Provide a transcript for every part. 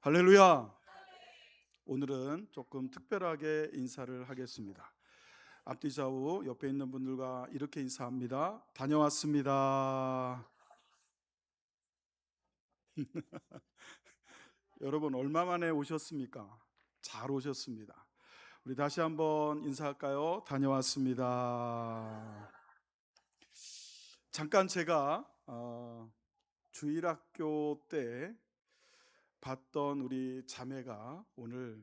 할렐루야. 오늘은 조금 특별하게 인사를 하겠습니다. 앞뒤 좌우 옆에 있는 분들과 이렇게 인사합니다. 다녀왔습니다. 여러분 얼마 만에 오셨습니까? 잘 오셨습니다. 우리 다시 한번 인사할까요? 다녀왔습니다. 잠깐 제가 주일학교 때 봤던 우리 자매가 오늘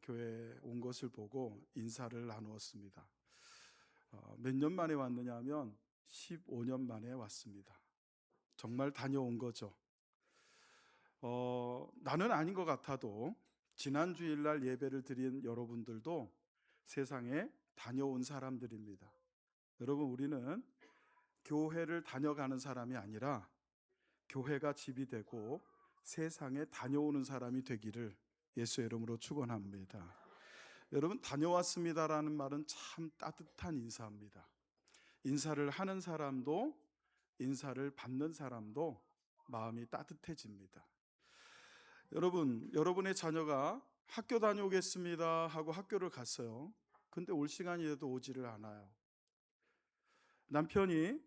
교회에 온 것을 보고 인사를 나누었습니다. 몇 년 만에 왔느냐 하면 15년 만에 왔습니다. 정말 다녀온 거죠. 나는 아닌 것 같아도 지난 주일날 예배를 드린 여러분들도 세상에 다녀온 사람들입니다. 여러분, 우리는 교회를 다녀가는 사람이 아니라 교회가 집이 되고 세상에 다녀오는 사람이 되기를 예수의 이름으로 축원합니다. 여러분, 다녀왔습니다라는 말은 참 따뜻한 인사입니다. 인사를 하는 사람도 인사를 받는 사람도 마음이 따뜻해집니다. 여러분, 여러분의 자녀가 학교 다녀오겠습니다 하고 학교를 갔어요. 근데 올 시간이 돼도 오지를 않아요. 남편이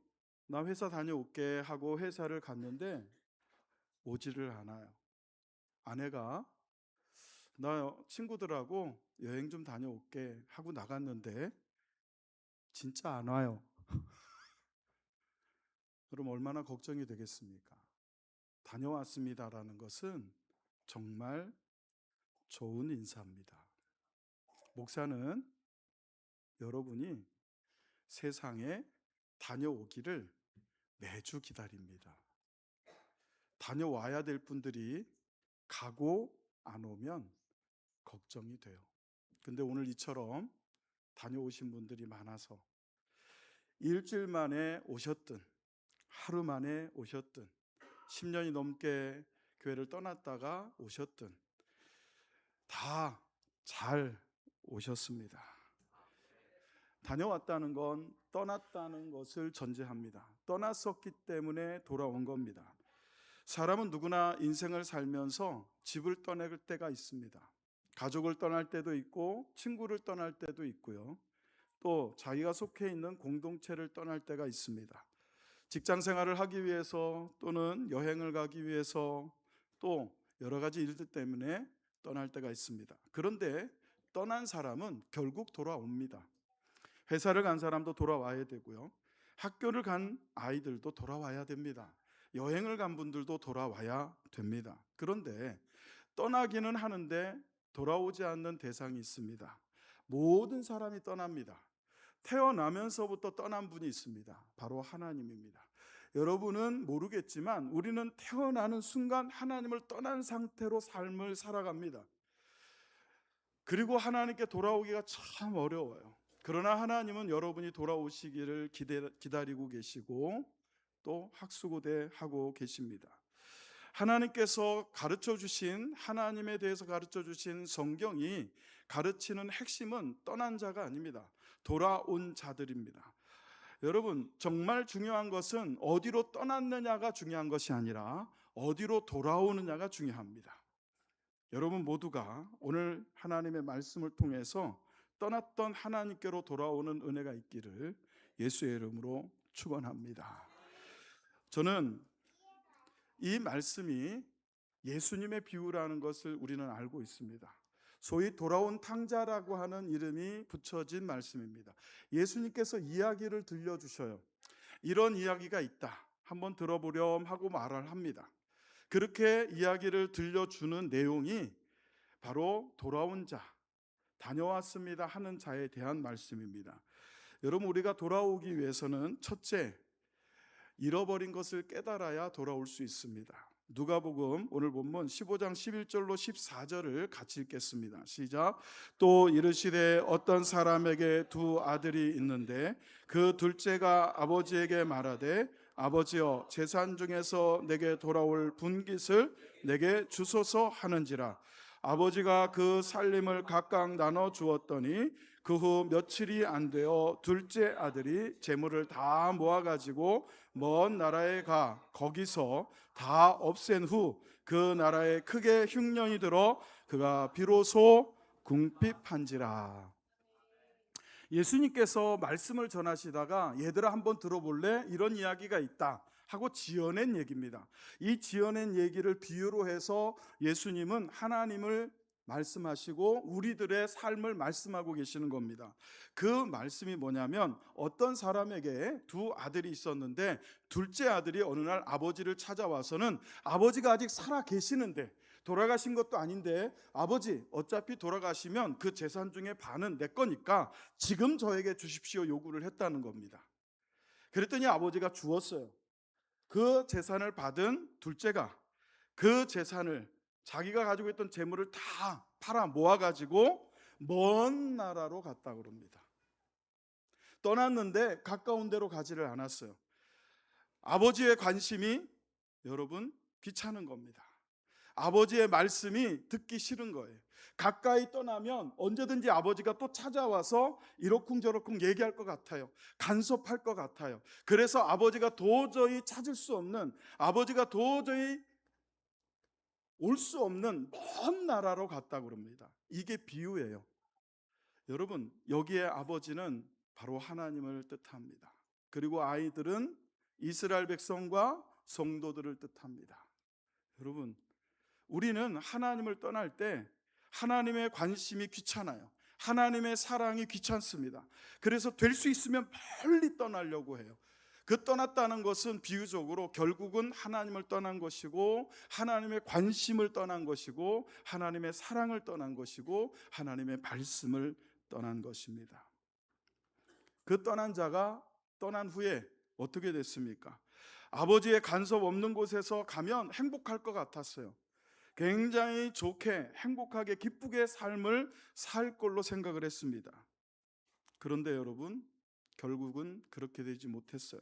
나 회사 다녀올게 하고 회사를 갔는데 오지를 않아요. 아내가 나 친구들하고 여행 좀 다녀올게 하고 나갔는데 진짜 안 와요. 그럼 얼마나 걱정이 되겠습니까? 다녀왔습니다라는 것은 정말 좋은 인사입니다. 목사는 여러분이 세상에 다녀오기를 매주 기다립니다. 다녀와야 될 분들이 가고 안 오면 걱정이 돼요. 근데 오늘 이처럼 다녀오신 분들이 많아서 일주일 만에 오셨든 하루 만에 오셨든 10년이 넘게 교회를 떠났다가 오셨든 다 잘 오셨습니다. 다녀왔다는 건 떠났다는 것을 전제합니다. 떠났었기 때문에 돌아온 겁니다. 사람은 누구나 인생을 살면서 집을 떠날 때가 있습니다. 가족을 떠날 때도 있고 친구를 떠날 때도 있고요. 또 자기가 속해 있는 공동체를 떠날 때가 있습니다. 직장 생활을 하기 위해서 또는 여행을 가기 위해서 또 여러 가지 일들 때문에 떠날 때가 있습니다. 그런데 떠난 사람은 결국 돌아옵니다. 회사를 간 사람도 돌아와야 되고요. 학교를 간 아이들도 돌아와야 됩니다. 여행을 간 분들도 돌아와야 됩니다. 그런데 떠나기는 하는데 돌아오지 않는 대상이 있습니다. 모든 사람이 떠납니다. 태어나면서부터 떠난 분이 있습니다. 바로 하나님입니다. 여러분은 모르겠지만 우리는 태어나는 순간 하나님을 떠난 상태로 삶을 살아갑니다. 그리고 하나님께 돌아오기가 참 어려워요. 그러나 하나님은 여러분이 돌아오시기를 기다리고 계시고 또 학수고대하고 계십니다. 하나님께서 가르쳐 주신, 하나님에 대해서 가르쳐 주신 성경이 가르치는 핵심은 떠난 자가 아닙니다. 돌아온 자들입니다. 여러분, 정말 중요한 것은 어디로 떠났느냐가 중요한 것이 아니라 어디로 돌아오느냐가 중요합니다. 여러분 모두가 오늘 하나님의 말씀을 통해서 떠났던 하나님께로 돌아오는 은혜가 있기를 예수의 이름으로 축원합니다. 저는 이 말씀이 예수님의 비유라는 것을 우리는 알고 있습니다. 소위 돌아온 탕자라고 하는 이름이 붙여진 말씀입니다. 예수님께서 이야기를 들려주셔요. 이런 이야기가 있다, 한번 들어보렴 하고 말을 합니다. 그렇게 이야기를 들려주는 내용이 바로 돌아온 자, 다녀왔습니다 하는 자에 대한 말씀입니다. 여러분, 우리가 돌아오기 위해서는 첫째, 잃어버린 것을 깨달아야 돌아올 수 있습니다. 누가복음 오늘 본문 15장 11절로 14절을 같이 읽겠습니다. 시작. 또 이르시되 어떤 사람에게 두 아들이 있는데 그 둘째가 아버지에게 말하되 아버지여 재산 중에서 내게 돌아올 분깃을 내게 주소서 하는지라. 아버지가 그 살림을 각각 나눠 주었더니 그 후 며칠이 안 되어 둘째 아들이 재물을 다 모아가지고 먼 나라에 가 거기서 다 없앤 후 그 나라에 크게 흉년이 들어 그가 비로소 궁핍한지라. 예수님께서 말씀을 전하시다가 얘들아 한번 들어볼래? 이런 이야기가 있다 하고 지어낸 얘기입니다. 이 지어낸 얘기를 비유로 해서 예수님은 하나님을 말씀하시고 우리들의 삶을 말씀하고 계시는 겁니다. 그 말씀이 뭐냐면 어떤 사람에게 두 아들이 있었는데 둘째 아들이 어느 날 아버지를 찾아와서는 아버지가 아직 살아 계시는데 돌아가신 것도 아닌데 아버지 어차피 돌아가시면 그 재산 중에 반은 내 거니까 지금 저에게 주십시오 요구를 했다는 겁니다. 그랬더니 아버지가 주었어요. 그 재산을 받은 둘째가 그 재산을 자기가 가지고 있던 재물을 다 팔아 모아가지고 먼 나라로 갔다 그럽니다. 떠났는데 가까운 데로 가지를 않았어요. 아버지의 관심이 여러분 귀찮은 겁니다. 아버지의 말씀이 듣기 싫은 거예요. 가까이 떠나면 언제든지 아버지가 또 찾아와서 이러쿵저러쿵 얘기할 것 같아요. 간섭할 것 같아요. 그래서 아버지가 도저히 찾을 수 없는, 아버지가 도저히 올 수 없는 먼 나라로 갔다 그럽니다. 이게 비유예요. 여러분, 여기에 아버지는 바로 하나님을 뜻합니다. 그리고 아이들은 이스라엘 백성과 성도들을 뜻합니다. 여러분, 우리는 하나님을 떠날 때 하나님의 관심이 귀찮아요. 하나님의 사랑이 귀찮습니다. 그래서 될 수 있으면 멀리 떠나려고 해요. 그 떠났다는 것은 비유적으로 결국은 하나님을 떠난 것이고 하나님의 관심을 떠난 것이고 하나님의 사랑을 떠난 것이고 하나님의 말씀을 떠난 것입니다. 그 떠난 자가 떠난 후에 어떻게 됐습니까? 아버지의 간섭 없는 곳에서 가면 행복할 것 같았어요. 굉장히 좋게 행복하게 기쁘게 삶을 살 걸로 생각을 했습니다. 그런데 여러분 결국은 그렇게 되지 못했어요.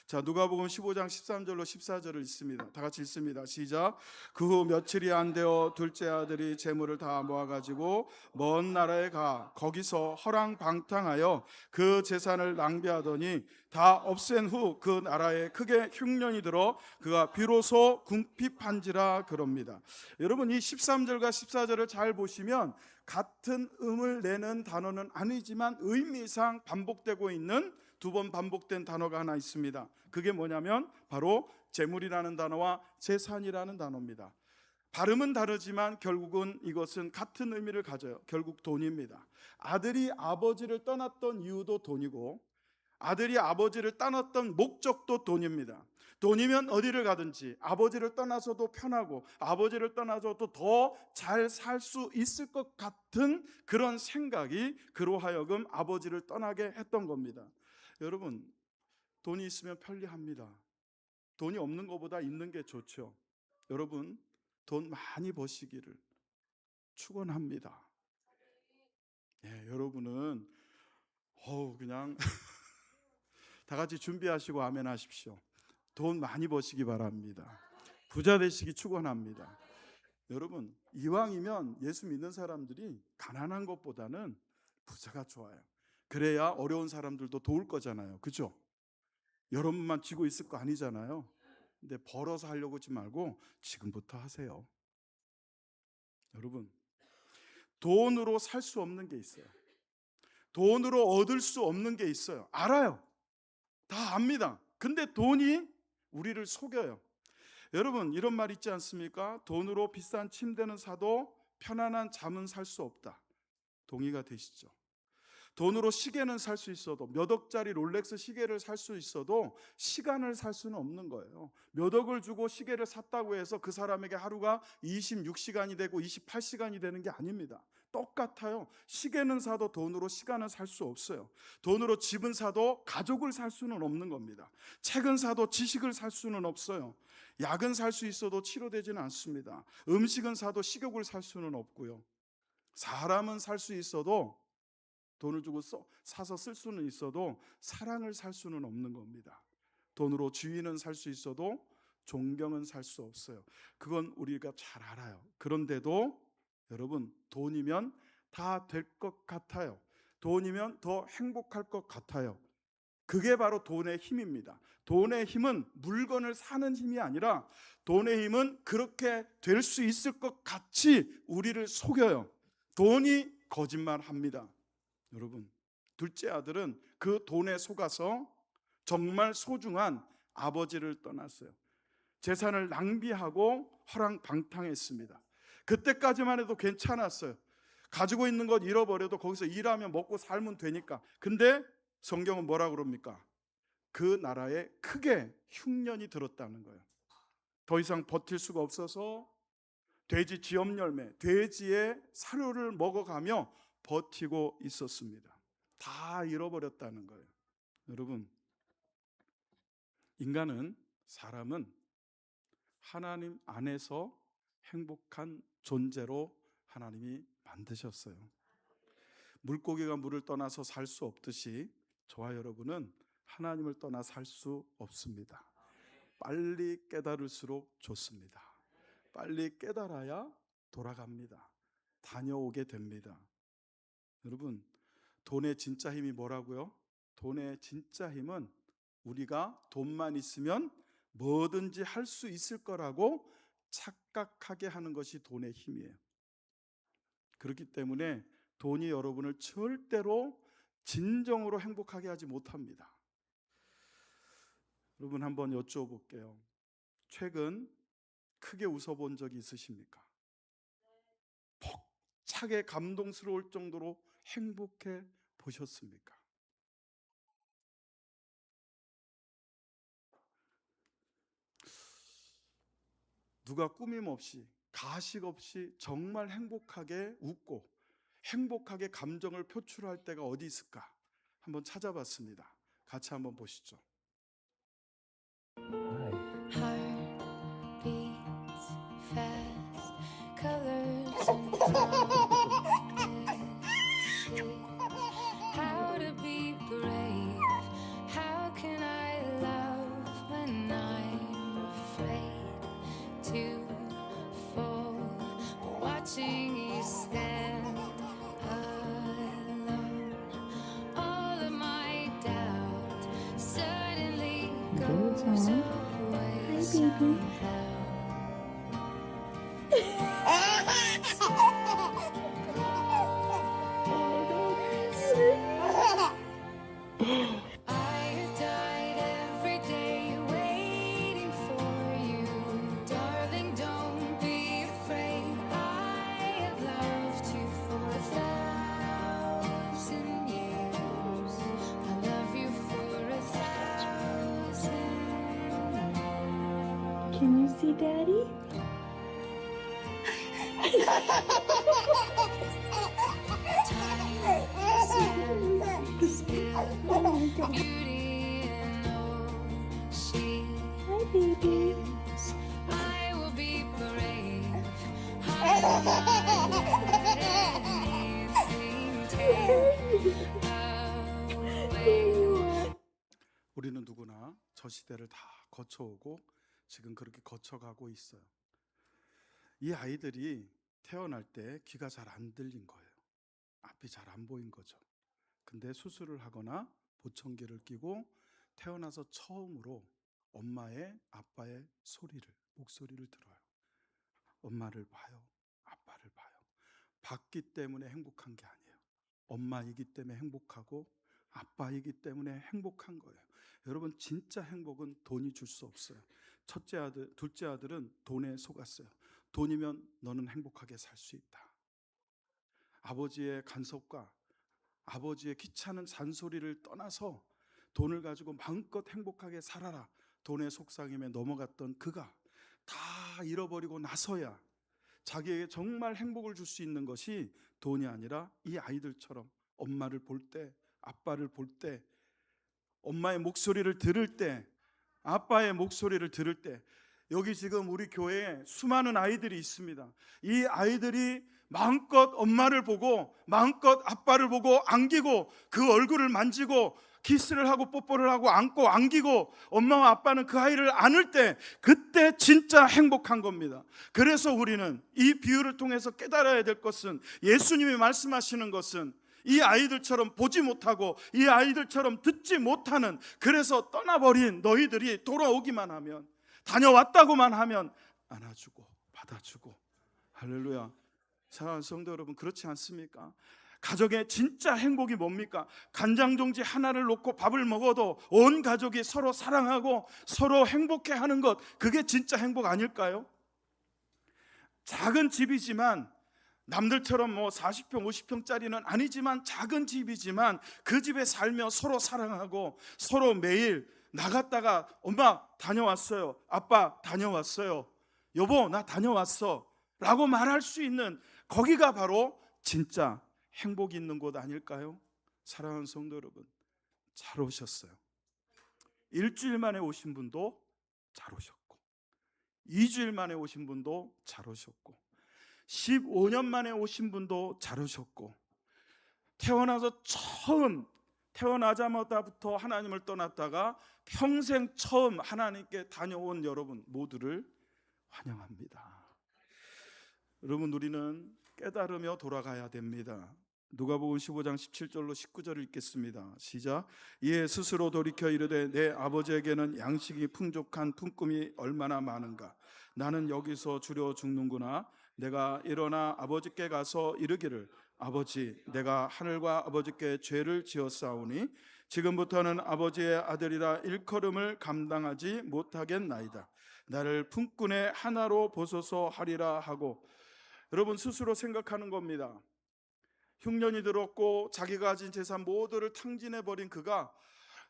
자, 누가복음 15장 13절로 14절을 읽습니다. 다 같이 읽습니다. 시작. 그 후 며칠이 안 되어 둘째 아들이 재물을 다 모아가지고 먼 나라에 가 거기서 허랑방탕하여 그 재산을 낭비하더니 다 없앤 후 그 나라에 크게 흉년이 들어 그가 비로소 궁핍한지라 그럽니다. 여러분 이 13절과 14절을 잘 보시면 같은 음을 내는 단어는 아니지만 의미상 반복되고 있는 두 번 반복된 단어가 하나 있습니다. 그게 뭐냐면 바로 재물이라는 단어와 재산이라는 단어입니다. 발음은 다르지만 결국은 이것은 같은 의미를 가져요. 결국 돈입니다. 아들이 아버지를 떠났던 이유도 돈이고 아들이 아버지를 떠났던 목적도 돈입니다. 돈이면 어디를 가든지 아버지를 떠나서도 편하고 아버지를 떠나서도 더 잘 살 수 있을 것 같은 그런 생각이 그로 하여금 아버지를 떠나게 했던 겁니다. 여러분 돈이 있으면 편리합니다. 돈이 없는 것보다 있는 게 좋죠. 여러분 돈 많이 버시기를 축원합니다. 예, 여러분은 그냥 다 같이 준비하시고 아멘 하십시오. 돈 많이 버시기 바랍니다. 부자 되시기 축원합니다. 여러분 이왕이면 예수 믿는 사람들이 가난한 것보다는 부자가 좋아요. 그래야 어려운 사람들도 도울 거잖아요. 그죠? 여러분만 쥐고 있을 거 아니잖아요. 근데 벌어서 하려고 하지 말고 지금부터 하세요. 여러분 돈으로 살 수 없는 게 있어요. 돈으로 얻을 수 없는 게 있어요. 알아요. 다 압니다. 근데 돈이 우리를 속여요. 여러분 이런 말 있지 않습니까? 돈으로 비싼 침대는 사도 편안한 잠은 살 수 없다. 동의가 되시죠? 돈으로 시계는 살 수 있어도 몇 억짜리 롤렉스 시계를 살 수 있어도 시간을 살 수는 없는 거예요. 몇 억을 주고 시계를 샀다고 해서 그 사람에게 하루가 26시간이 되고 28시간이 되는 게 아닙니다. 똑같아요. 시계는 사도 돈으로 시간을 살 수 없어요. 돈으로 집은 사도 가족을 살 수는 없는 겁니다. 책은 사도 지식을 살 수는 없어요. 약은 살 수 있어도 치료되지는 않습니다. 음식은 사도 식욕을 살 수는 없고요. 사람은 살 수 있어도 돈을 주고 사서 쓸 수는 있어도 사랑을 살 수는 없는 겁니다. 돈으로 지위는 살 수 있어도 존경은 살 수 없어요. 그건 우리가 잘 알아요. 그런데도 여러분 돈이면 다 될 것 같아요. 돈이면 더 행복할 것 같아요. 그게 바로 돈의 힘입니다. 돈의 힘은 물건을 사는 힘이 아니라 돈의 힘은 그렇게 될 수 있을 것 같이 우리를 속여요. 돈이 거짓말합니다. 여러분, 둘째 아들은 그 돈에 속아서 정말 소중한 아버지를 떠났어요. 재산을 낭비하고 허랑방탕했습니다. 그때까지만 해도 괜찮았어요. 가지고 있는 것 잃어버려도 거기서 일하면 먹고 살면 되니까. 근데 성경은 뭐라 그럽니까? 그 나라에 크게 흉년이 들었다는 거예요. 더 이상 버틸 수가 없어서 돼지 지엄열매, 돼지의 사료를 먹어가며 버티고 있었습니다. 다 잃어버렸다는 거예요. 여러분, 사람은 하나님 안에서 행복한 존재로 하나님이 만드셨어요. 물고기가 물을 떠나서 살 수 없듯이 저와 여러분은 하나님을 떠나 살 수 없습니다. 빨리 깨달을수록 좋습니다. 빨리 깨달아야 돌아갑니다. 다녀오게 됩니다. 여러분, 돈의 진짜 힘이 뭐라고요? 돈의 진짜 힘은 우리가 돈만 있으면 뭐든지 할 수 있을 거라고 착각하게 하는 것이 돈의 힘이에요. 그렇기 때문에 돈이 여러분을 절대로 진정으로 행복하게 하지 못합니다. 여러분, 한번 여쭤볼게요. 최근 크게 웃어본 적이 있으십니까? 벅차게 감동스러울 정도로 행복해 보셨습니까? 누가 꾸밈 없이, 가식 없이 정말 행복하게 웃고 행복하게 감정을 표출할 때가 어디 있을까? 한번 찾아봤습니다. 같이 한번 보시죠. Can you see Daddy? Hi, baby. 우리는 누구나 저 시대를 다 거쳐오고 지금 그렇게 거쳐가고 있어요. 이 아이들이 태어날 때 귀가 잘 안 들린 거예요. 앞이 잘 안 보인 거죠. 근데 수술을 하거나 보청기를 끼고 태어나서 처음으로 엄마의, 아빠의 목소리를 들어요. 엄마를 봐요. 아빠를 봐요. 봤기 때문에 행복한 게 아니에요. 엄마이기 때문에 행복하고 아빠이기 때문에 행복한 거예요. 여러분, 진짜 행복은 돈이 줄 수 없어요. 첫째 아들, 둘째 아들은 돈에 속았어요. 돈이면 너는 행복하게 살 수 있다. 아버지의 간섭과 아버지의 귀찮은 잔소리를 떠나서 돈을 가지고 마음껏 행복하게 살아라. 돈의 속삭임에 넘어갔던 그가 다 잃어버리고 나서야 자기에게 정말 행복을 줄 수 있는 것이 돈이 아니라 이 아이들처럼 엄마를 볼 때, 아빠를 볼 때, 엄마의 목소리를 들을 때, 아빠의 목소리를 들을 때, 여기 지금 우리 교회에 수많은 아이들이 있습니다. 이 아이들이 마음껏 엄마를 보고 마음껏 아빠를 보고 안기고 그 얼굴을 만지고 키스를 하고 뽀뽀를 하고 안고 안기고 엄마와 아빠는 그 아이를 안을 때 그때 진짜 행복한 겁니다. 그래서 우리는 이 비유를 통해서 깨달아야 될 것은, 예수님이 말씀하시는 것은 이 아이들처럼 보지 못하고 이 아이들처럼 듣지 못하는, 그래서 떠나버린 너희들이 돌아오기만 하면, 다녀왔다고만 하면 안아주고 받아주고. 할렐루야. 사랑하는 성도 여러분, 그렇지 않습니까? 가족의 진짜 행복이 뭡니까? 간장종지 하나를 놓고 밥을 먹어도 온 가족이 서로 사랑하고 서로 행복해하는 것, 그게 진짜 행복 아닐까요? 작은 집이지만, 남들처럼 40평 50평짜리는 아니지만 작은 집이지만 그 집에 살며 서로 사랑하고 서로 매일 나갔다가 엄마 다녀왔어요, 아빠 다녀왔어요, 여보 나 다녀왔어 라고 말할 수 있는, 거기가 바로 진짜 행복이 있는 곳 아닐까요? 사랑하는 성도 여러분, 잘 오셨어요. 일주일 만에 오신 분도 잘 오셨고, 2주일 만에 오신 분도 잘 오셨고, 15년 만에 오신 분도 잘 오셨고, 태어나자마자부터 하나님을 떠났다가 평생 처음 하나님께 다녀온 여러분 모두를 환영합니다. 여러분, 우리는 깨달으며 돌아가야 됩니다. 누가복음 15장 17절로 19절을 읽겠습니다. 시작. 이에 스스로 돌이켜 이르되 내 아버지에게는 양식이 풍족한 품꾼이 얼마나 많은가. 나는 여기서 주려 죽는구나. 내가 일어나 아버지께 가서 이르기를 아버지, 내가 하늘과 아버지께 죄를 지었사오니 지금부터는 아버지의 아들이라 일컬음을 감당하지 못하겠나이다. 나를 품꾼의 하나로 보소서 하리라 하고. 여러분, 스스로 생각하는 겁니다. 흉년이 들었고 자기가 가진 재산 모두를 탕진해버린 그가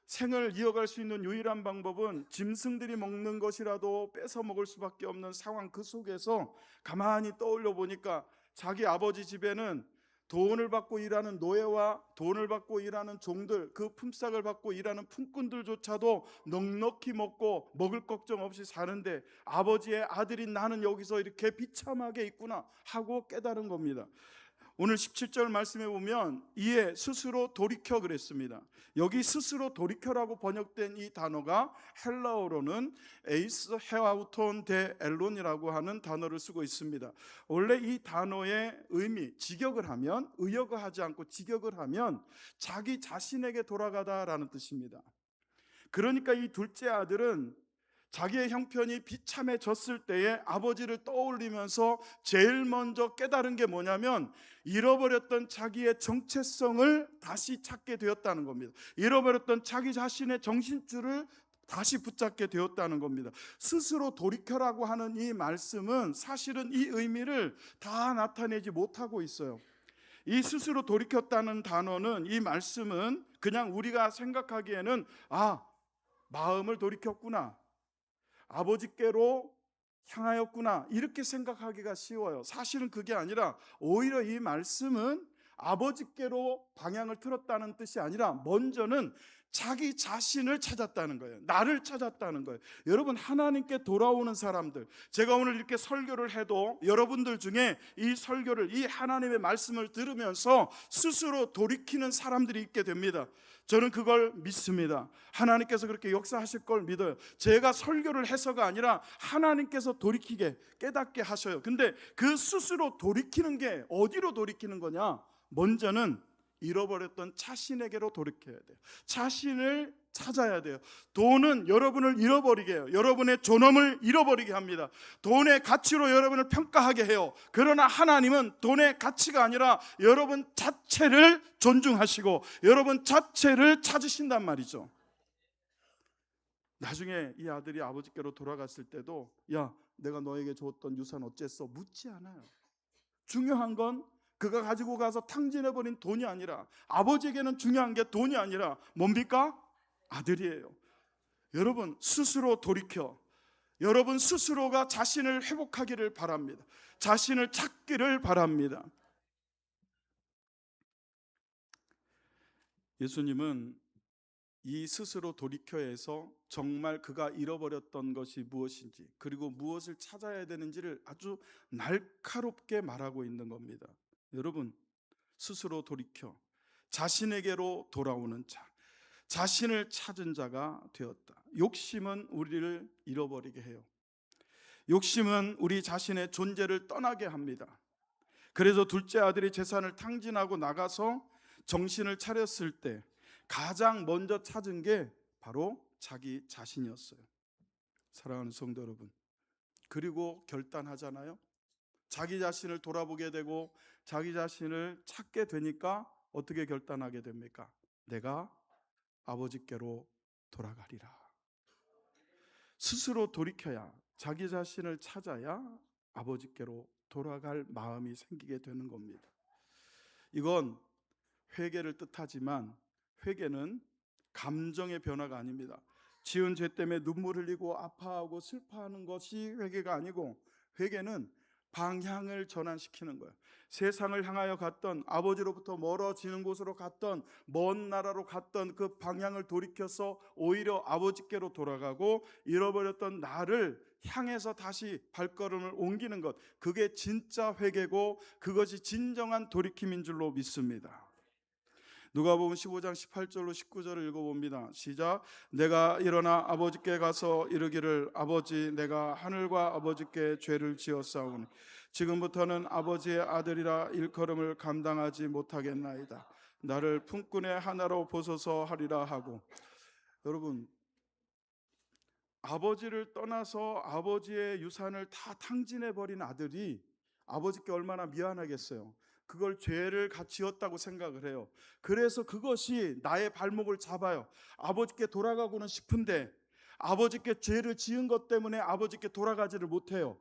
생을 이어갈 수 있는 유일한 방법은 짐승들이 먹는 것이라도 뺏어 먹을 수밖에 없는 상황, 그 속에서 가만히 떠올려 보니까 자기 아버지 집에는 돈을 받고 일하는 노예와 돈을 받고 일하는 종들, 그 품삯을 받고 일하는 품꾼들조차도 넉넉히 먹고 먹을 걱정 없이 사는데 아버지의 아들인 나는 여기서 이렇게 비참하게 있구나 하고 깨달은 겁니다. 오늘 17절 말씀에 보면 이에 스스로 돌이켜 그랬습니다. 여기 스스로 돌이켜라고 번역된 이 단어가 헬라어로는 에이스 헤아우톤 데 엘론이라고 하는 단어를 쓰고 있습니다. 원래 이 단어의 의미, 직역을 하면, 의역을 하지 않고 직역을 하면 자기 자신에게 돌아가다라는 뜻입니다. 그러니까 이 둘째 아들은 자기의 형편이 비참해졌을 때에 아버지를 떠올리면서 제일 먼저 깨달은 게 뭐냐면 잃어버렸던 자기의 정체성을 다시 찾게 되었다는 겁니다. 잃어버렸던 자기 자신의 정신줄을 다시 붙잡게 되었다는 겁니다. 스스로 돌이켜라고 하는 이 말씀은 사실은 이 의미를 다 나타내지 못하고 있어요. 이 스스로 돌이켰다는 단어는, 이 말씀은 그냥 우리가 생각하기에는 마음을 돌이켰구나, 아버지께로 향하였구나, 이렇게 생각하기가 쉬워요. 사실은 그게 아니라 오히려 이 말씀은 아버지께로 방향을 틀었다는 뜻이 아니라 먼저는 자기 자신을 찾았다는 거예요. 나를 찾았다는 거예요. 여러분, 하나님께 돌아오는 사람들, 제가 오늘 이렇게 설교를 해도 여러분들 중에 이 설교를, 이 하나님의 말씀을 들으면서 스스로 돌이키는 사람들이 있게 됩니다. 저는 그걸 믿습니다. 하나님께서 그렇게 역사하실 걸 믿어요. 제가 설교를 해서가 아니라 하나님께서 돌이키게, 깨닫게 하셔요. 근데 그 스스로 돌이키는 게 어디로 돌이키는 거냐? 먼저는 잃어버렸던 자신에게로 돌이켜야 돼요. 자신을 찾아야 돼요. 돈은 여러분을 잃어버리게 해요. 여러분의 존엄을 잃어버리게 합니다. 돈의 가치로 여러분을 평가하게 해요. 그러나 하나님은 돈의 가치가 아니라 여러분 자체를 존중하시고 여러분 자체를 찾으신단 말이죠. 나중에 이 아들이 아버지께로 돌아갔을 때도 야, 내가 너에게 줬던 유산 어쨌어? 묻지 않아요. 중요한 건 그가 가지고 가서 탕진해버린 돈이 아니라, 아버지에게는 중요한 게 돈이 아니라 뭡니까? 아들이에요. 여러분, 스스로 돌이켜 여러분 스스로가 자신을 회복하기를 바랍니다. 자신을 찾기를 바랍니다. 예수님은 이 스스로 돌이켜에서 정말 그가 잃어버렸던 것이 무엇인지, 그리고 무엇을 찾아야 되는지를 아주 날카롭게 말하고 있는 겁니다. 여러분, 스스로 돌이켜 자신에게로 돌아오는 자, 자신을 찾은 자가 되었다. 욕심은 우리를 잃어버리게 해요. 욕심은 우리 자신의 존재를 떠나게 합니다. 그래서 둘째 아들이 재산을 탕진하고 나가서 정신을 차렸을 때 가장 먼저 찾은 게 바로 자기 자신이었어요. 사랑하는 성도 여러분, 그리고 결단하잖아요. 자기 자신을 돌아보게 되고 자기 자신을 찾게 되니까 어떻게 결단하게 됩니까? 내가 아버지께로 돌아가리라. 스스로 돌이켜야, 자기 자신을 찾아야 아버지께로 돌아갈 마음이 생기게 되는 겁니다. 이건 회개를 뜻하지만 회개는 감정의 변화가 아닙니다. 지은 죄 때문에 눈물 흘리고 아파하고 슬퍼하는 것이 회개가 아니고, 회개는 방향을 전환시키는 거예요. 세상을 향하여 갔던, 아버지로부터 멀어지는 곳으로 갔던, 먼 나라로 갔던 그 방향을 돌이켜서 오히려 아버지께로 돌아가고 잃어버렸던 나를 향해서 다시 발걸음을 옮기는 것, 그게 진짜 회개고 그것이 진정한 돌이킴인 줄로 믿습니다. 누가복음 15장 18절로 19절을 읽어봅니다. 시작. 내가 일어나 아버지께 가서 이르기를 아버지, 내가 하늘과 아버지께 죄를 지었사오니 지금부터는 아버지의 아들이라 일컬음을 감당하지 못하겠나이다. 나를 품꾼의 하나로 보소서 하리라 하고. 여러분, 아버지를 떠나서 아버지의 유산을 다 탕진해버린 아들이 아버지께 얼마나 미안하겠어요. 그걸 죄를 지었다고 생각을 해요. 그래서 그것이 나의 발목을 잡아요. 아버지께 돌아가고는 싶은데 아버지께 죄를 지은 것 때문에 아버지께 돌아가지를 못해요.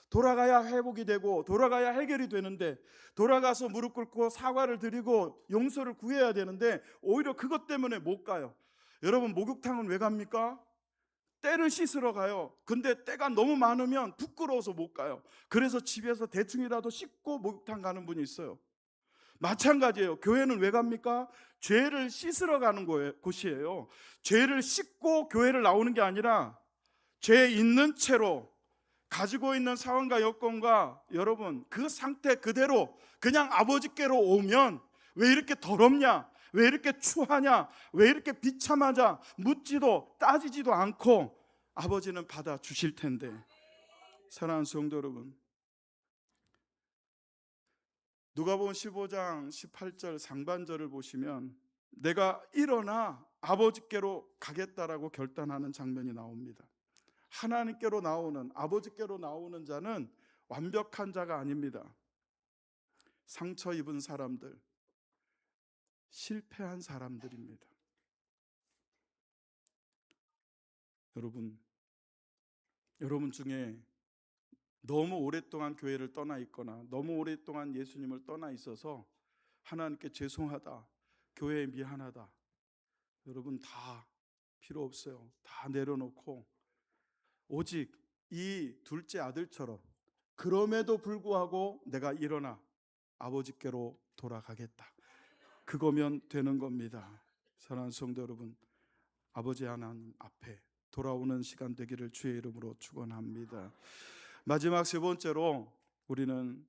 돌아가야 회복이 되고 돌아가야 해결이 되는데, 돌아가서 무릎 꿇고 사과를 드리고 용서를 구해야 되는데 오히려 그것 때문에 못 가요. 여러분, 목욕탕은 왜 갑니까? 때를 씻으러 가요. 근데 때가 너무 많으면 부끄러워서 못 가요. 그래서 집에서 대충이라도 씻고 목욕탕 가는 분이 있어요. 마찬가지예요. 교회는 왜 갑니까? 죄를 씻으러 가는 곳이에요. 죄를 씻고 교회를 나오는 게 아니라 죄 있는 채로 가지고 있는 상황과 여건과 여러분 그 상태 그대로 그냥 아버지께로 오면, 왜 이렇게 더럽냐, 왜 이렇게 추하냐, 왜 이렇게 비참하냐 묻지도 따지지도 않고 아버지는 받아주실 텐데. 사랑하는 성도 여러분, 누가복음 15장 18절 상반절을 보시면 내가 일어나 아버지께로 가겠다라고 결단하는 장면이 나옵니다. 하나님께로 나오는, 아버지께로 나오는 자는 완벽한 자가 아닙니다. 상처 입은 사람들, 실패한 사람들입니다. 여러분 중에 너무 오랫동안 교회를 떠나 있거나 너무 오랫동안 예수님을 떠나 있어서 하나님께 죄송하다, 교회에 미안하다, 여러분 다 필요 없어요. 다 내려놓고 오직 이 둘째 아들처럼 그럼에도 불구하고 내가 일어나 아버지께로 돌아가겠다, 그거면 되는 겁니다. 사랑하는 성도 여러분, 아버지 하나님 앞에 돌아오는 시간 되기를 주의 이름으로 축원합니다. 마지막 세 번째로, 우리는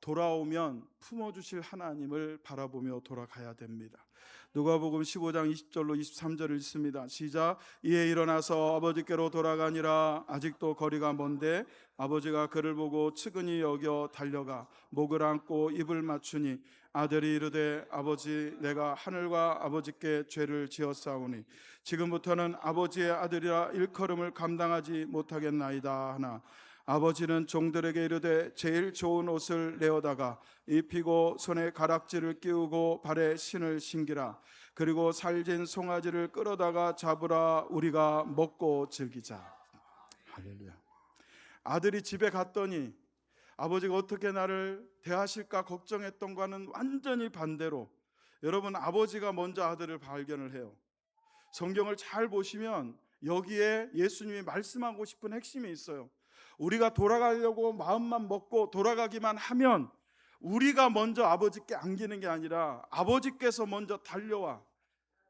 돌아오면 품어주실 하나님을 바라보며 돌아가야 됩니다. 누가복음 15장 20절로 23절을 읽습니다. 시작. 이에 일어나서 아버지께로 돌아가니라. 아직도 거리가 먼데 아버지가 그를 보고 측은히 여겨 달려가 목을 안고 입을 맞추니 아들이 이르되 아버지, 내가 하늘과 아버지께 죄를 지었사오니 지금부터는 아버지의 아들이라 일컬음을 감당하지 못하겠나이다 하나 아버지는 종들에게 이르되 제일 좋은 옷을 내어다가 입히고 손에 가락지를 끼우고 발에 신을 신기라. 그리고 살진 송아지를 끌어다가 잡으라. 우리가 먹고 즐기자. 할렐루야. 아들이 집에 갔더니 아버지가 어떻게 나를 대하실까 걱정했던 것과는 완전히 반대로, 여러분, 아버지가 먼저 아들을 발견을 해요. 성경을 잘 보시면 여기에 예수님이 말씀하고 싶은 핵심이 있어요. 우리가 돌아가려고 마음만 먹고 돌아가기만 하면 우리가 먼저 아버지께 안기는 게 아니라 아버지께서 먼저 달려와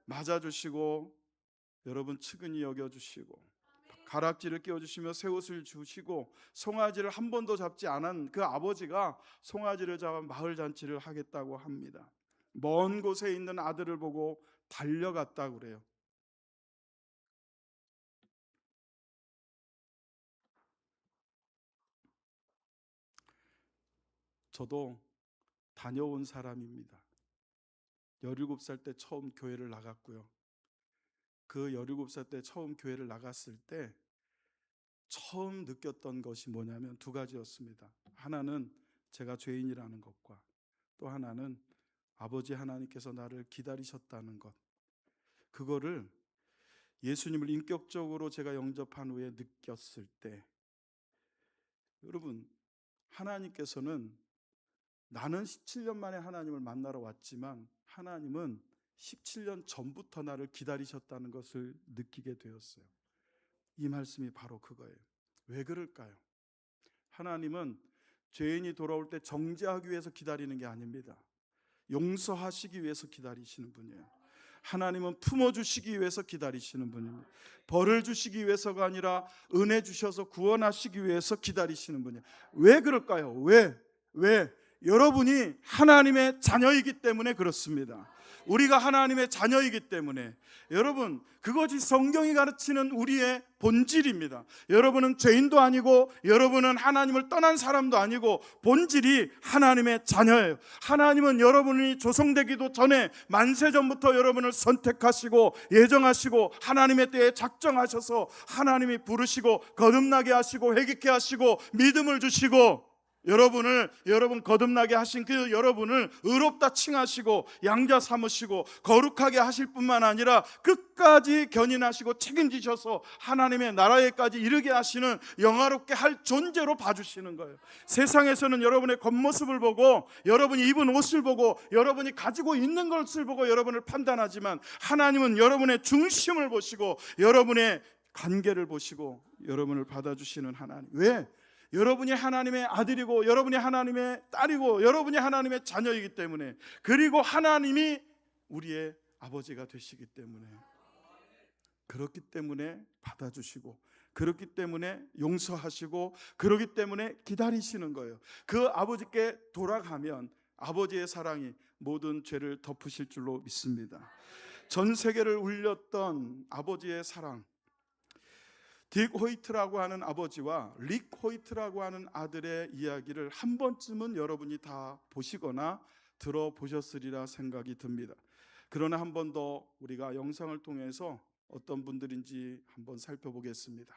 맞아주시고, 여러분 측은히 여겨주시고 가락지를 끼워주시며 새 옷을 주시고, 송아지를 한 번도 잡지 않은 그 아버지가 송아지를 잡아 마을 잔치를 하겠다고 합니다. 먼 곳에 있는 아들을 보고 달려갔다고 그래요. 저도 다녀온 사람입니다. 17살 때 처음 교회를 나갔고요. 그 17살 때 처음 교회를 나갔을 때 처음 느꼈던 것이 뭐냐면 두 가지였습니다. 하나는 제가 죄인이라는 것과 또 하나는 아버지 하나님께서 나를 기다리셨다는 것. 그거를 예수님을 인격적으로 제가 영접한 후에 느꼈을 때, 여러분, 하나님께서는 나는 17년 만에 하나님을 만나러 왔지만 하나님은 17년 전부터 나를 기다리셨다는 것을 느끼게 되었어요. 이 말씀이 바로 그거예요. 왜 그럴까요? 하나님은 죄인이 돌아올 때 정죄하기 위해서 기다리는 게 아닙니다. 용서하시기 위해서 기다리시는 분이에요. 하나님은 품어주시기 위해서 기다리시는 분입니다. 벌을 주시기 위해서가 아니라 은혜 주셔서 구원하시기 위해서 기다리시는 분이에요. 왜 그럴까요? 왜? 여러분이 하나님의 자녀이기 때문에 그렇습니다. 우리가 하나님의 자녀이기 때문에. 여러분, 그것이 성경이 가르치는 우리의 본질입니다. 여러분은 죄인도 아니고 여러분은 하나님을 떠난 사람도 아니고 본질이 하나님의 자녀예요. 하나님은 여러분이 조성되기도 전에 만세전부터 여러분을 선택하시고 예정하시고 하나님의 때에 작정하셔서 하나님이 부르시고 거듭나게 하시고 회개케 하시고 믿음을 주시고 여러분 거듭나게 하신 그 여러분을 의롭다 칭하시고 양자 삼으시고 거룩하게 하실 뿐만 아니라 끝까지 견인하시고 책임지셔서 하나님의 나라에까지 이르게 하시는 영화롭게 할 존재로 봐주시는 거예요. 세상에서는 여러분의 겉모습을 보고 여러분이 입은 옷을 보고 여러분이 가지고 있는 것을 보고 여러분을 판단하지만 하나님은 여러분의 중심을 보시고 여러분의 관계를 보시고 여러분을 받아주시는 하나님. 왜? 여러분이 하나님의 아들이고 여러분이 하나님의 딸이고 여러분이 하나님의 자녀이기 때문에, 그리고 하나님이 우리의 아버지가 되시기 때문에, 그렇기 때문에 받아주시고 그렇기 때문에 용서하시고 그렇기 때문에 기다리시는 거예요. 그 아버지께 돌아가면 아버지의 사랑이 모든 죄를 덮으실 줄로 믿습니다. 전 세계를 울렸던 아버지의 사랑, 딕 호이트라고 하는 아버지와 릭 호이트라고 하는 아들의 이야기를 한 번쯤은 여러분이 다 보시거나 들어보셨으리라 생각이 듭니다. 그러나 한 번 더 우리가 영상을 통해서 어떤 분들인지 한번 살펴보겠습니다.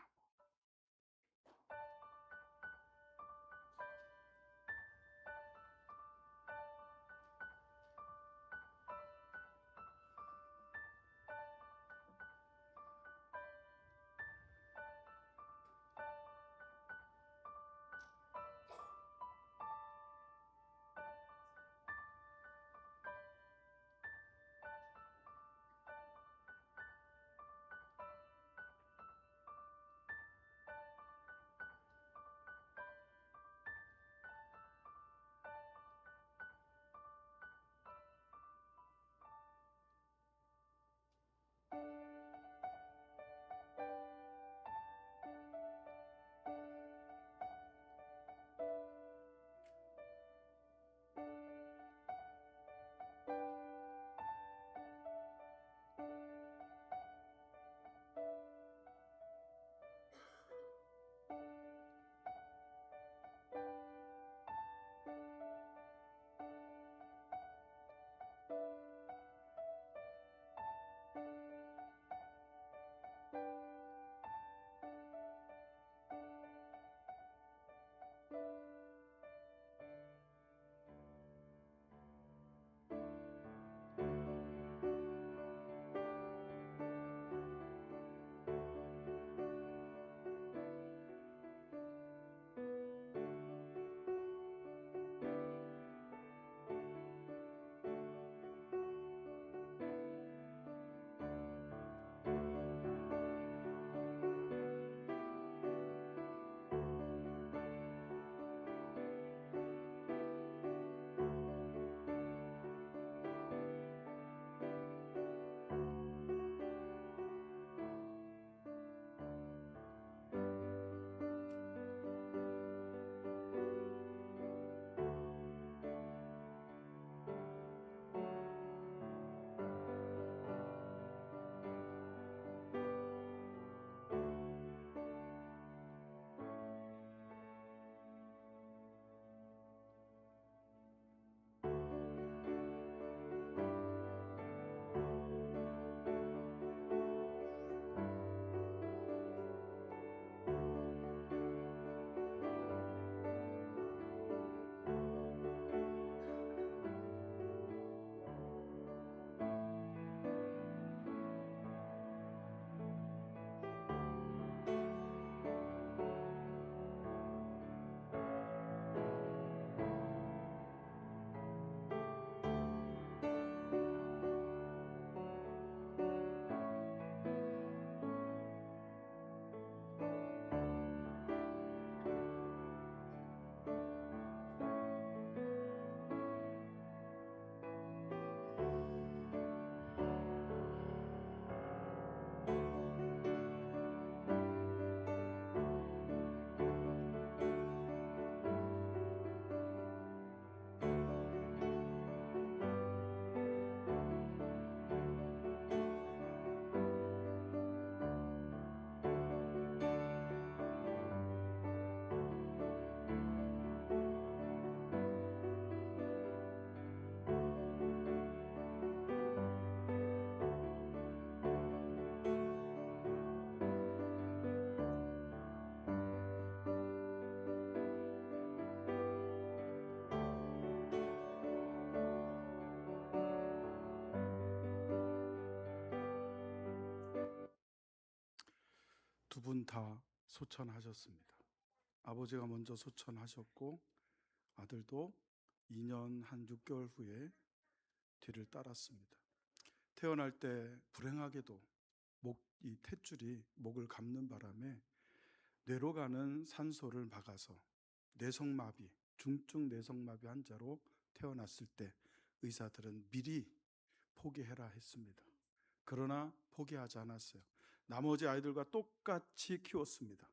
두 분 다 소천하셨습니다. 아버지가 먼저 소천하셨고 아들도 2년 한 6개월 후에 뒤를 따랐습니다. 태어날 때 불행하게도 이 탯줄이 목을 감는 바람에 뇌로 가는 산소를 막아서 뇌성마비, 중증 뇌성마비 환자로 태어났을 때 의사들은 미리 포기해라 했습니다. 그러나 포기하지 않았어요. 나머지 아이들과 똑같이 키웠습니다.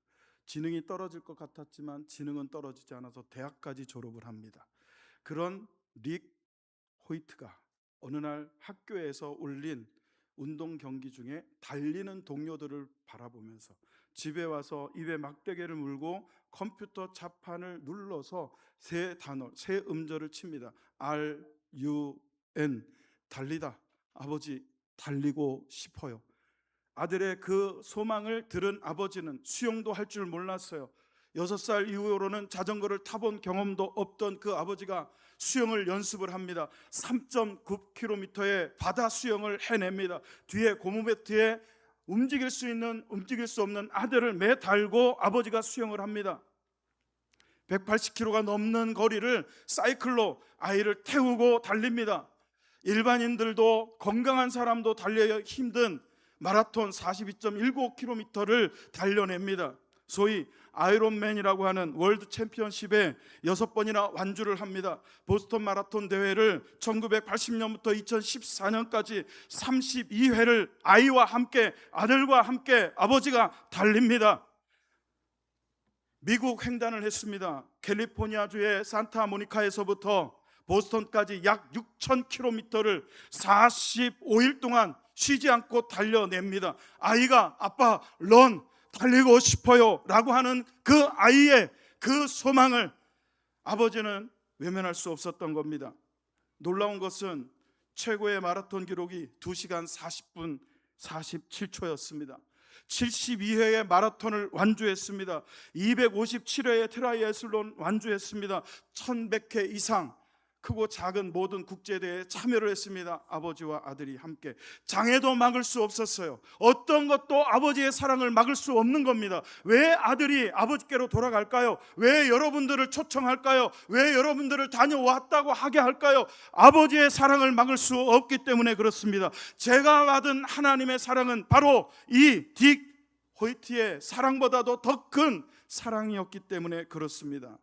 지능이 떨어질 것 같았지만 지능은 떨어지지 않아서 대학까지 졸업을 합니다. 그런 릭 호이트가 어느 날 학교에서 올린 운동 경기 중에 달리는 동료들을 바라보면서 집에 와서 입에 막대기를 물고 컴퓨터 자판을 눌러서 세 단어, 세 음절을 칩니다. RUN, 달리다. 아버지, 달리고 싶어요. 아들의 그 소망을 들은 아버지는 수영도 할 줄 몰랐어요. 6살 이후로는 자전거를 타본 경험도 없던 그 아버지가 수영을 연습을 합니다. 3.9km의 바다 수영을 해냅니다. 뒤에 고무배트에 움직일 수 없는 아들을 매달고 아버지가 수영을 합니다. 180km가 넘는 거리를 사이클로 아이를 태우고 달립니다. 일반인들도 건강한 사람도 달려야 힘든 마라톤 42.19km를 달려냅니다. 소위 아이론맨이라고 하는 월드 챔피언십에 6번이나 완주를 합니다. 보스턴 마라톤 대회를 1980년부터 2014년까지 32회를 아이와 함께, 아들과 함께 아버지가 달립니다. 미국 횡단을 했습니다. 캘리포니아주의 산타모니카에서부터 보스턴까지 약 6,000km를 45일 동안 쉬지 않고 달려냅니다. 아이가 아빠 런 달리고 싶어요 라고 하는 그 아이의 그 소망을 아버지는 외면할 수 없었던 겁니다. 놀라운 것은 최고의 마라톤 기록이 2시간 40분 47초였습니다. 72회의 마라톤을 완주했습니다. 257회의 트라이애슬론 완주했습니다. 1100회 이상 크고 작은 모든 국제대회에 참여를 했습니다. 아버지와 아들이 함께. 장애도 막을 수 없었어요. 어떤 것도 아버지의 사랑을 막을 수 없는 겁니다. 왜 아들이 아버지께로 돌아갈까요? 왜 여러분들을 초청할까요? 왜 여러분들을 다녀왔다고 하게 할까요? 아버지의 사랑을 막을 수 없기 때문에 그렇습니다. 제가 받은 하나님의 사랑은 바로 이 딕 호이트의 사랑보다도 더 큰 사랑이었기 때문에 그렇습니다.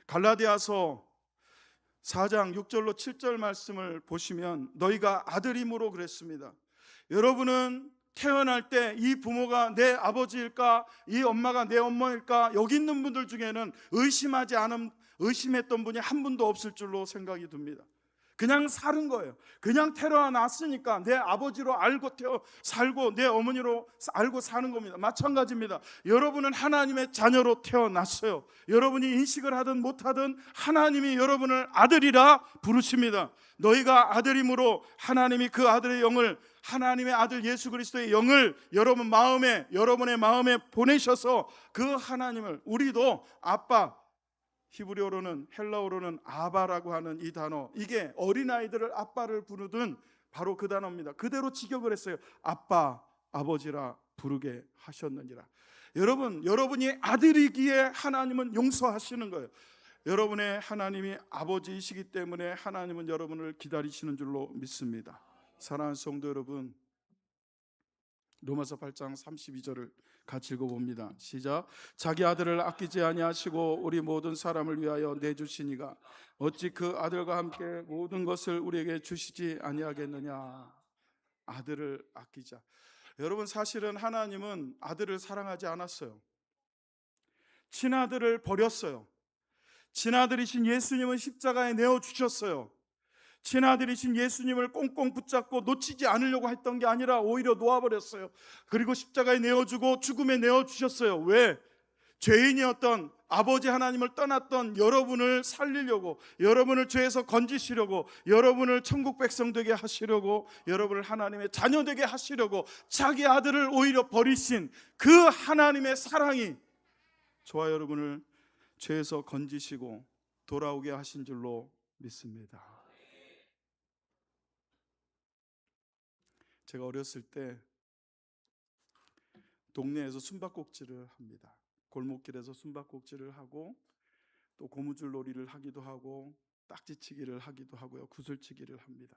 갈라디아서 4장 6절로 7절 말씀을 보시면 너희가 아들임으로 그랬습니다. 여러분은 태어날 때 이 부모가 내 아버지일까, 이 엄마가 내 엄마일까, 여기 있는 분들 중에는 의심했던 분이 한 분도 없을 줄로 생각이 듭니다. 그냥 사는 거예요. 그냥 태어났으니까 내 아버지로 알고 살고 내 어머니로 알고 사는 겁니다. 마찬가지입니다. 여러분은 하나님의 자녀로 태어났어요. 여러분이 인식을 하든 못하든 하나님이 여러분을 아들이라 부르십니다. 너희가 아들이므로 하나님이 그 아들의 영을, 하나님의 아들 예수 그리스도의 영을 여러분의 마음에 보내셔서 그 하나님을, 우리도 아빠, 히브리어로는, 헬라어로는 아바라고 하는 이 단어, 이게 어린아이들을 아빠를 부르든 바로 그 단어입니다. 그대로 직역을 했어요. 아빠, 아버지라 부르게 하셨느니라. 여러분이 아들이기에 하나님은 용서하시는 거예요. 여러분의 하나님이 아버지이시기 때문에 하나님은 여러분을 기다리시는 줄로 믿습니다. 사랑하는 성도 여러분, 로마서 8장 32절을 같이 읽어봅니다. 시작. 자기 아들을 아끼지 아니하시고 우리 모든 사람을 위하여 내주시니가 어찌 그 아들과 함께 모든 것을 우리에게 주시지 아니하겠느냐. 아들을 아끼자. 여러분, 사실은 하나님은 아들을 사랑하지 않았어요. 친아들을 버렸어요. 친아들이신 예수님은 십자가에 내어주셨어요. 친아들이신 예수님을 꽁꽁 붙잡고 놓치지 않으려고 했던 게 아니라 오히려 놓아버렸어요. 그리고 십자가에 내어주고 죽음에 내어주셨어요. 왜? 죄인이었던 아버지 하나님을 떠났던 여러분을 살리려고, 여러분을 죄에서 건지시려고, 여러분을 천국 백성 되게 하시려고, 여러분을 하나님의 자녀 되게 하시려고 자기 아들을 오히려 버리신 그 하나님의 사랑이 저와 여러분을 죄에서 건지시고 돌아오게 하신 줄로 믿습니다. 제가 어렸을 때 동네에서 숨바꼭질을 합니다. 골목길에서 숨바꼭질을 하고 또 고무줄 놀이를 하기도 하고 딱지치기를 하기도 하고요. 구슬치기를 합니다.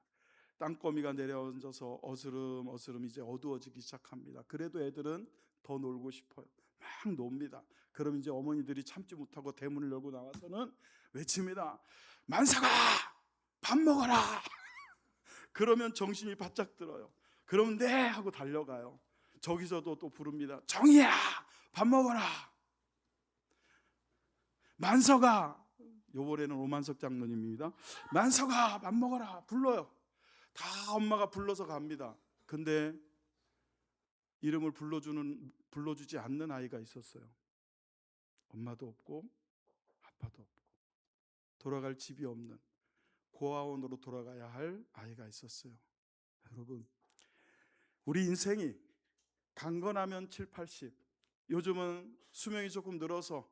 땅거미가 내려앉아서 어스름어스름 이제 어두워지기 시작합니다. 그래도 애들은 더 놀고 싶어요. 막 놉니다. 그럼 이제 어머니들이 참지 못하고 대문을 열고 나와서는 외칩니다. 만사가 밥 먹어라. 그러면 정신이 바짝 들어요. 그러면 네 하고 달려가요. 저기서도 또 부릅니다. 정희야 밥 먹어라. 만서가, 요번에는 오만석 장로님입니다. 만서가 밥 먹어라 불러요. 다 엄마가 불러서 갑니다. 근데 이름을 불러주지 않는 아이가 있었어요. 엄마도 없고 아빠도 없고 돌아갈 집이 없는 고아원으로 돌아가야 할 아이가 있었어요. 여러분, 우리 인생이 강건하면 7, 80, 요즘은 수명이 조금 늘어서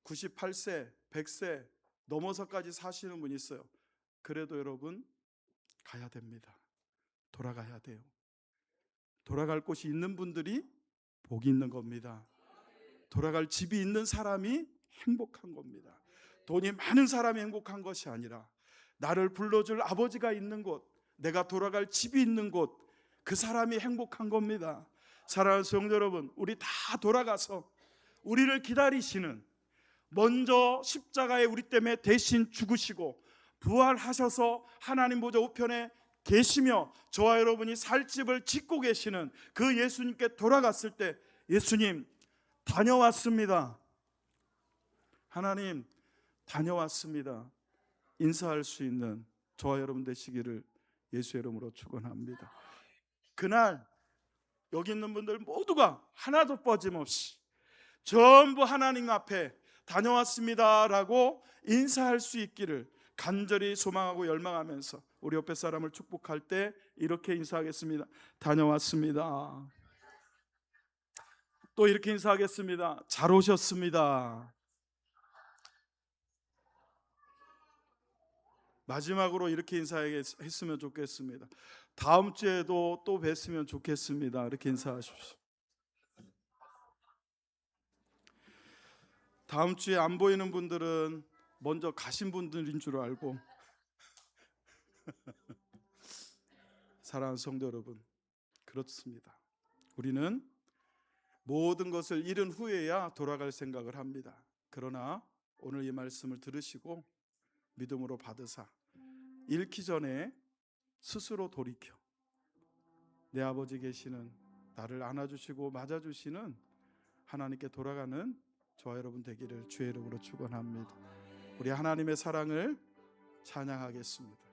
98세, 100세 넘어서까지 사시는 분이 있어요. 그래도 여러분 가야 됩니다. 돌아가야 돼요. 돌아갈 곳이 있는 분들이 복이 있는 겁니다. 돌아갈 집이 있는 사람이 행복한 겁니다. 돈이 많은 사람이 행복한 것이 아니라 나를 불러줄 아버지가 있는 곳, 내가 돌아갈 집이 있는 곳, 그 사람이 행복한 겁니다. 사랑하는 성도 여러분, 우리 다 돌아가서 우리를 기다리시는, 먼저 십자가에 우리 때문에 대신 죽으시고 부활하셔서 하나님 보좌 우편에 계시며 저와 여러분이 살 집을 짓고 계시는 그 예수님께 돌아갔을 때, 예수님 다녀왔습니다, 하나님 다녀왔습니다, 인사할 수 있는 저와 여러분 되시기를 예수의 이름으로 축원합니다. 그날 여기 있는 분들 모두가 하나도 빠짐없이 전부 하나님 앞에 다녀왔습니다라고 인사할 수 있기를 간절히 소망하고 열망하면서 우리 옆에 사람을 축복할 때 이렇게 인사하겠습니다. 다녀왔습니다. 또 이렇게 인사하겠습니다. 잘 오셨습니다. 마지막으로 이렇게 인사했으면 좋겠습니다. 다음 주에도 또 뵀으면 좋겠습니다. 이렇게 인사하십시오. 다음 주에 안 보이는 분들은 먼저 가신 분들인 줄 알고 사랑하는 성도 여러분, 그렇습니다. 우리는 모든 것을 잃은 후에야 돌아갈 생각을 합니다. 그러나 오늘 이 말씀을 들으시고 믿음으로 받으사 잃기 전에 스스로 돌이켜 내 아버지 계시는, 나를 안아주시고 맞아주시는 하나님께 돌아가는 저와 여러분 되기를 주의 이름으로 축원합니다. 우리 하나님의 사랑을 찬양하겠습니다.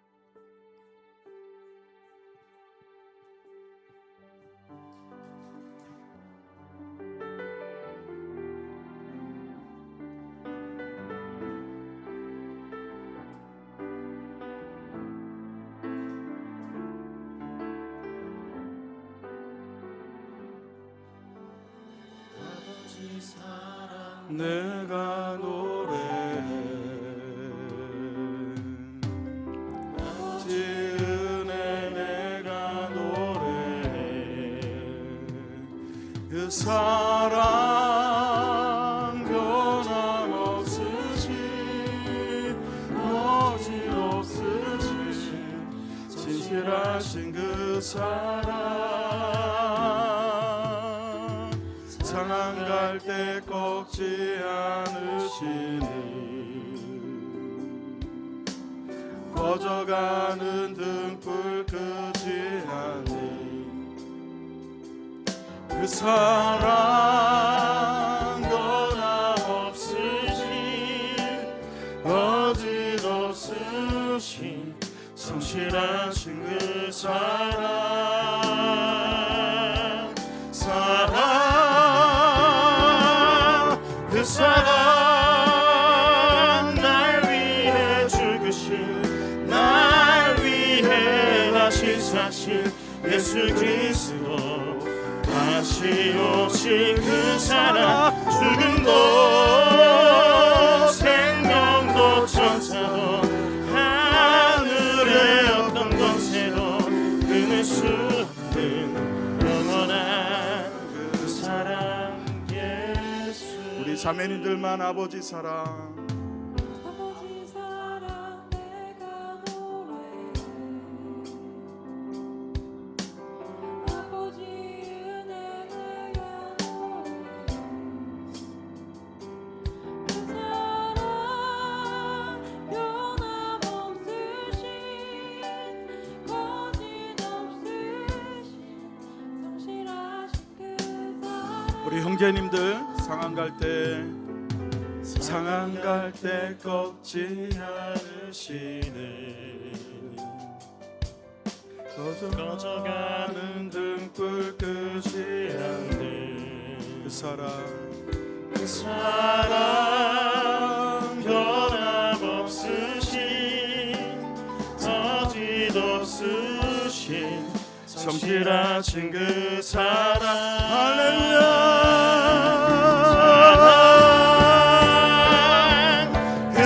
내가 노래해 아버지 은혜 내가 노래해 그 사랑 변함없으신 거짓없으신 진실하신 그 사랑 상한 갈 때 꺾지 않으시니 꺼져가는 등불 끄지 않니 그 사랑 변함없으신 거짓 없으신 성실하신 그 사랑 그 사랑 날 위해 죽으신 날 위해 다시 사신 예수 그리스도 다시 오실 그 사랑 죽음도 생명도 천사도 하늘의 어떤 권세도 끊을 수 없는 영원한 그 사랑 자매님들만 아버지 사랑 아버지 사랑 내가 노래해 아버지 은혜 내가 노래해 그 사랑 변함없으신 거짓없으신 성실하신 그 사랑 우리 형제님들 상한 갈 때 꺾지 않으시네 꺼져가는 등불 끄지 않는 그 사랑 변함없으신 거짓없으신 성실하신 그 사랑 할렐루야 그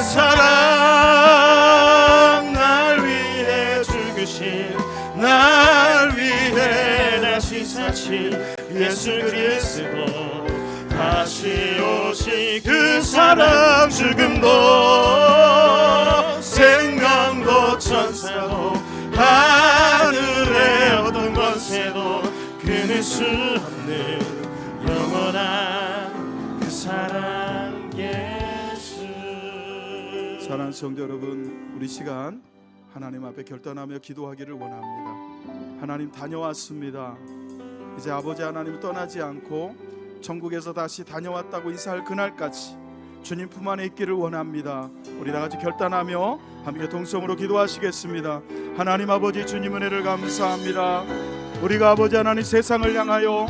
사랑 날 위해 죽으신 날 위해 다시 사신 예수 그리스도 다시 오신 그 사랑 죽음도 생명도 천사도 하늘의 어떤 권세도 끊을 수 없는 영원한 그 사랑 예수. 사랑하는 성도 여러분, 우리 시간 하나님 앞에 결단하며 기도하기를 원합니다. 하나님 다녀왔습니다. 이제 아버지 하나님 떠나지 않고 천국에서 다시 다녀왔다고 인사할 그날까지 주님 품 안에 있기를 원합니다. 우리 다 같이 결단하며 함께 동성으로 기도하시겠습니다. 하나님 아버지 주님 은혜를 감사합니다. 우리가 아버지 하나님 세상을 향하여